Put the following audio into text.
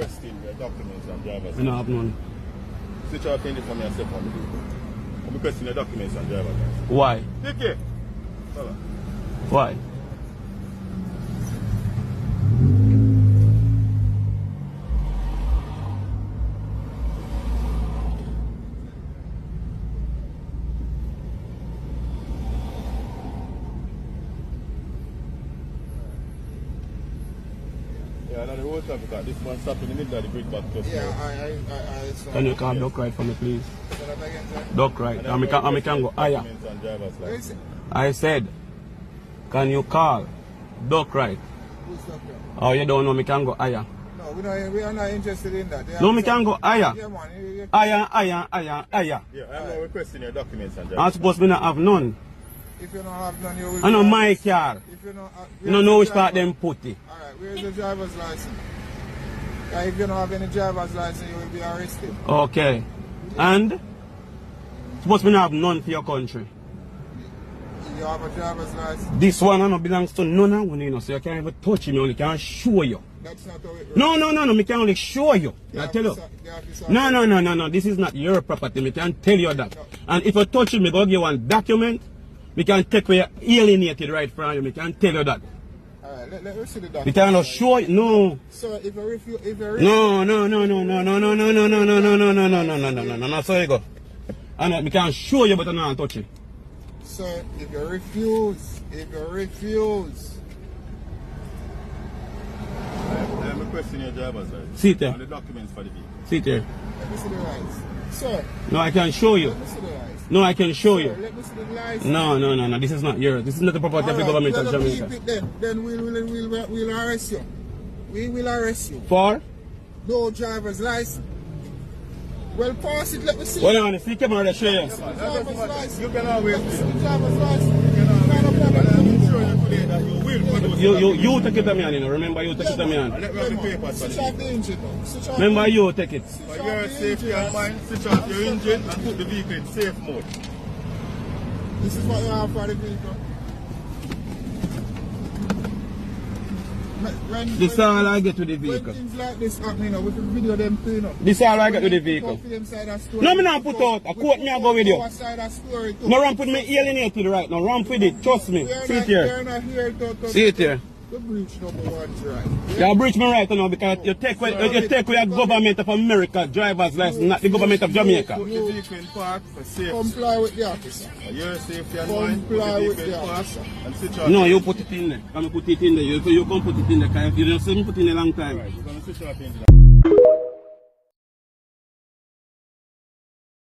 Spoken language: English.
requesting your documents and driver's I don't have none. Switch off in from yourself on the vehicle. I'm requesting your documents and driver's license. Why? Take care. Fella. Why? Yeah, now the road traffic, this one stopped in the middle of the bridge back to Yeah, Can you call duck right for me, please? Say that again, sir. Duck right. And I can go higher. documents and driver's What is license. it? I said, can you call duck right? Who's doctor? Oh, you don't know me can go higher. No, we are not interested in that. They No, have me can go higher. Yeah, man. Higher. Yeah, I'm not requesting your documents and I'm driver's supposed to not have none. If you don't have none, you will. I know my car. If you don't, You don't know which part them put it. Alright, where's the driver's license? Yeah, if you don't have any driver's license, you will be arrested. Okay. And supposed to not have none for your country. You have a driver's license. This one I know belongs to none of you know, so you can't even touch me, only can show you. That's not how it works. No, me can only show you. I tell you. The officer- No, this is not your property, me can tell you that. And if you touch it, me go give you one document, we can take where you alienated right from you, me can tell you that. Alright, let me see the We document. cannot show you, no. So if you refuse, No, so you go. And we can show you, but I don't touch it. So if you refuse, I'm requesting your driver's license. See it there. And the documents for the vehicle. See it there. let me see the lights. Sir, No, I can show you. let me see the lights. No, I can show Sir, you. let me see the lights. No, this is not yours. This is not the property of the government of Jamaica. Keep it then we'll arrest you. We will arrest you. For? No driver's license. Well, pass it, let me see. Hold on, see camera show you. Driver's license. You can always Let me see do. the driver's license. You can always No do. problem. And I'm sure you today that you will produce You take it to me, you know. Remember, you take it to me. And let me have the papers for Switch the off vehicle. the engine now. Switch off Remember, the you take it. For your safety and mine, switch off your engine and put the vehicle in safe mode. This is what you have for the vehicle. This is all I get with the When vehicle. things like this happening, we can video them too, you know. This is all I get with the vehicle. No, me not put out. A quote me, I go with you. No ramp with me alienated right now. Ramp with it. Trust me. See it here. See it here. The breach number 1 right. You breach me right now because you take away your government of America driver's license, not the government of Jamaica. Put the vehicle in park for safety. Comply with the officer. For your safety and mine, put Comply the with vehicle in the park officer. and switch off. No, you put it in there. Come put it in there. You can put it in there. Because if you don't see me put it in a long time. Alright, you're going to switch off the engine.